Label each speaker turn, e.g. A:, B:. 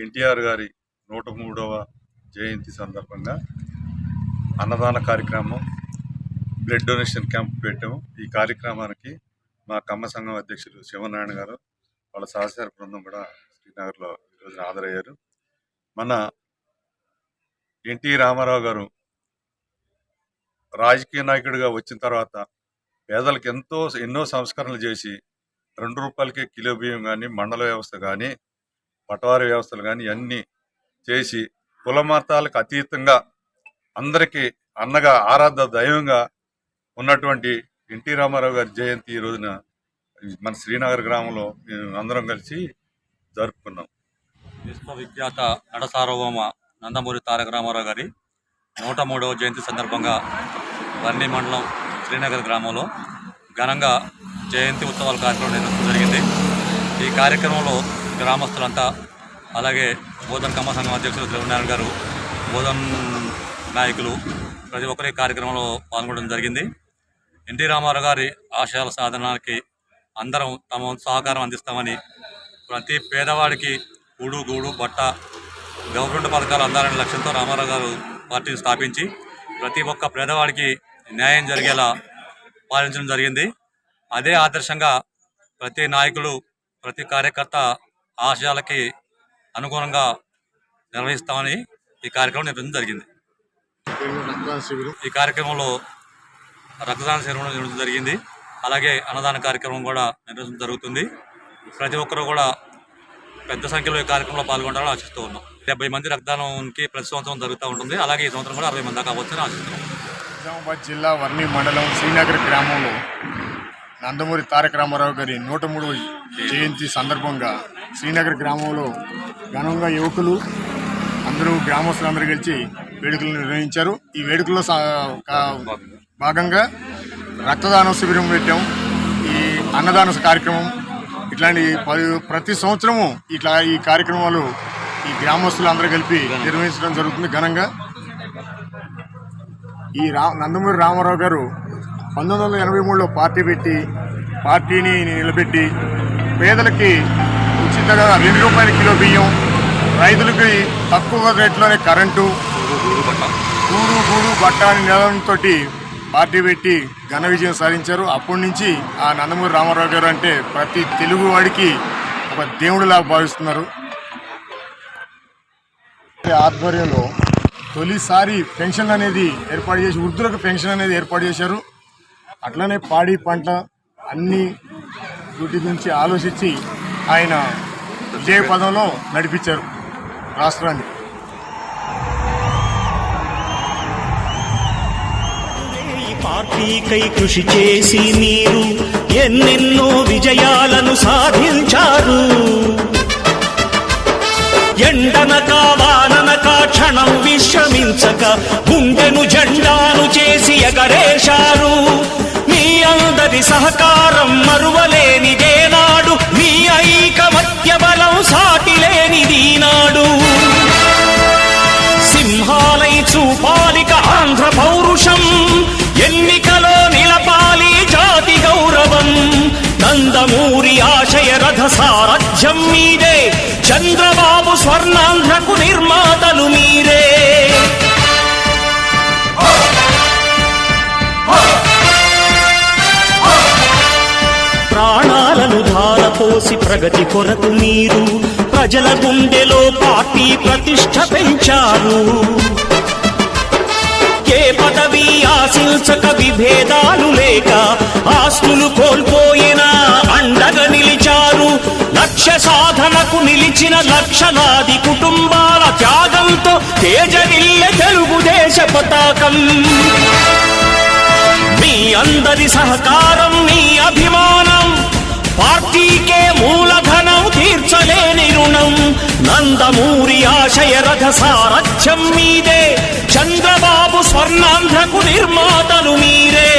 A: ఎన్టీఆర్ గారి 103వ జయంతి సందర్భంగా అన్నదాన కార్యక్రమం, బ్లడ్ డొనేషన్ క్యాంప్ పెట్టాము. ఈ కార్యక్రమానికి మా కమ్మ సంఘం అధ్యక్షులు శివనారాయణ గారు, వాళ్ళ సహచర బృందం కూడా శ్రీనగర్లో ఈరోజున హాజరయ్యారు. మన ఎన్టీ రామారావు గారు రాజకీయ నాయకుడిగా వచ్చిన తర్వాత పేదలకు ఎన్నో సంస్కరణలు చేసి 2 రూపాయలకే కిలో బియ్యం కానీ, మండల వ్యవస్థ కానీ, పటవారీ వ్యవస్థలు కానీ అన్నీ చేసి కుల మతాలకు అతీతంగా అందరికీ అన్నగా ఆరాధ్య దైవంగా ఉన్నటువంటి ఎన్టీ రామారావు గారి జయంతి ఈ రోజున మన శ్రీనగర్ గ్రామంలో అందరం కలిసి జరుపుకున్నాం.
B: విశ్వవిఖ్యాత నట సార్వభౌమ నందమూరి తారక రామారావు గారి 103వ జయంతి సందర్భంగా వర్ణి మండలం శ్రీనగర్ గ్రామంలో ఘనంగా జయంతి ఉత్సవాల కార్యక్రమం నిర్వహించడం జరిగింది. ఈ కార్యక్రమంలో గ్రామస్తులంతా, అలాగే బోధన్ కమ్మ సంఘం అధ్యక్షులు శివనారాయణ గారు, బోధన్ నాయకులు ప్రతి ఒక్కరి కార్యక్రమంలో పాల్గొనడం జరిగింది. ఎన్టీ రామారావు గారి ఆశయాల సాధనానికి అందరం తమ సహకారం అందిస్తామని, ప్రతి పేదవాడికి కూడు గూడు బట్ట గవర్నమెంట్ పథకాలు అందాలనే లక్ష్యంతో రామారావు గారు పార్టీని స్థాపించి ప్రతి ఒక్క పేదవాడికి న్యాయం జరిగేలా పాలించడం జరిగింది. అదే ఆదర్శంగా ప్రతి నాయకులు, ప్రతి కార్యకర్త ఆశయాలకి అనుగుణంగా నిర్వహిస్తామని ఈ కార్యక్రమం నిర్వహించడం జరిగింది. ఈ కార్యక్రమంలో రక్తదాన శిబిరం నిర్వహించడం జరిగింది. అలాగే అన్నదాన కార్యక్రమం కూడా నిర్వహించడం జరుగుతుంది. ప్రతి ఒక్కరూ కూడా పెద్ద సంఖ్యలో ఈ కార్యక్రమంలో పాల్గొంటారని ఆశిస్తూ ఉన్నాం. 70 మంది రక్తదానానికి ప్రతి సంవత్సరం జరుగుతూ ఉంటుంది. అలాగే ఈ సంవత్సరం కూడా 60 మంది దాకా అవ్వచ్చని ఆశిస్తున్నాం.
C: నిజామాబాద్ జిల్లా వర్ణి మండలం శ్రీనగర్ గ్రామంలో నందమూరి తారక రామారావు గారి 103వ జయంతి సందర్భంగా శ్రీనగర్ గ్రామంలో ఘనంగా యువకులు అందరూ గ్రామస్తులందరూ కలిసి వేడుకలు నిర్వహించారు. ఈ వేడుకల్లో భాగంగా రక్తదాన శిబిరం పెట్టాం, ఈ అన్నదాన కార్యక్రమం, ఇట్లాంటి ప్రతి సంవత్సరము ఈ కార్యక్రమాలు ఈ గ్రామస్తులు అందరూ కలిపి నిర్వహించడం జరుగుతుంది ఘనంగా. ఈ నందమూరి రామారావు గారు 1983లో పార్టీ పెట్టి పార్టీని నిలబెట్టి పేదలకి ఉచితంగా ₹2 కిలో బియ్యం, రైతులకి తక్కువ రేట్లోనే కరెంటు, గూడు బట్ట అనే నినాదంతో పార్టీ పెట్టి ఘన విజయం సాధించారు. అప్పటి నుంచి ఆ నందమూరి రామారావు గారు అంటే ప్రతి తెలుగు వాడికి ఒక దేవుడిలాగా భావిస్తున్నారు. ఆధ్వర్యంలో తొలిసారి పెన్షన్ అనేది ఏర్పాటు చేసి వృద్ధులకు పెన్షన్ అనేది ఏర్పాటు చేశారు. అట్లనే పాడి పంట అన్ని వీటి గురించి ఆలోచించి ఆయన విజయ పదంలో నడిపించారు రాష్ట్రాన్ని.
D: పార్టీకై కృషి చేసి మీరు ఎన్నెన్నో విజయాలను సాధించారు. ఎండనక వాననక క్షణం విశ్రమించక గుండెను జెండాను చేసి ఎగరేశారు. మీ అందరి సహకారం మరువలేనిదేనాడు, మీ ఐకమత్య బలం సాటిలేనిదీనాడు. సింహాలై చూపాలిక ఆంధ్ర పౌరుషం, ఎన్నికలో నిలపాలి జాతి గౌరవం. నందమూరి ఆశయ రథ సారథ్యం మీదే, చంద్రబాబు స్వర్ణాంధ్రకు నిర్మాతలు మీరే. ప్రాణాలను ధారపోసి ప్రగతి కొరకు మీరు ప్రజల గుండెలో పార్టీ ప్రతిష్ఠ పెంచారు. ఏ పదవి ఆశించక విభేదాలు లేక ఆస్తులు కోల్పోయినా అండగా నిలిచారు. లక్ష్య సాధనకు నిలిచిన లక్షలాది కుటుంబాల త్యాగంతో తేజరిల్లె తెలుగుదేశ పతాకం. మీ అందరి సహకారం, మీ అభిమానం పార్టీకే మూలధనం, తీర్చలేని రుణం. నందమూరి ఆశయ రథ సారథ్యం మీదే, చంద్రబాబు స్వర్ణాంధ్రకు నిర్మాతలు మీరే.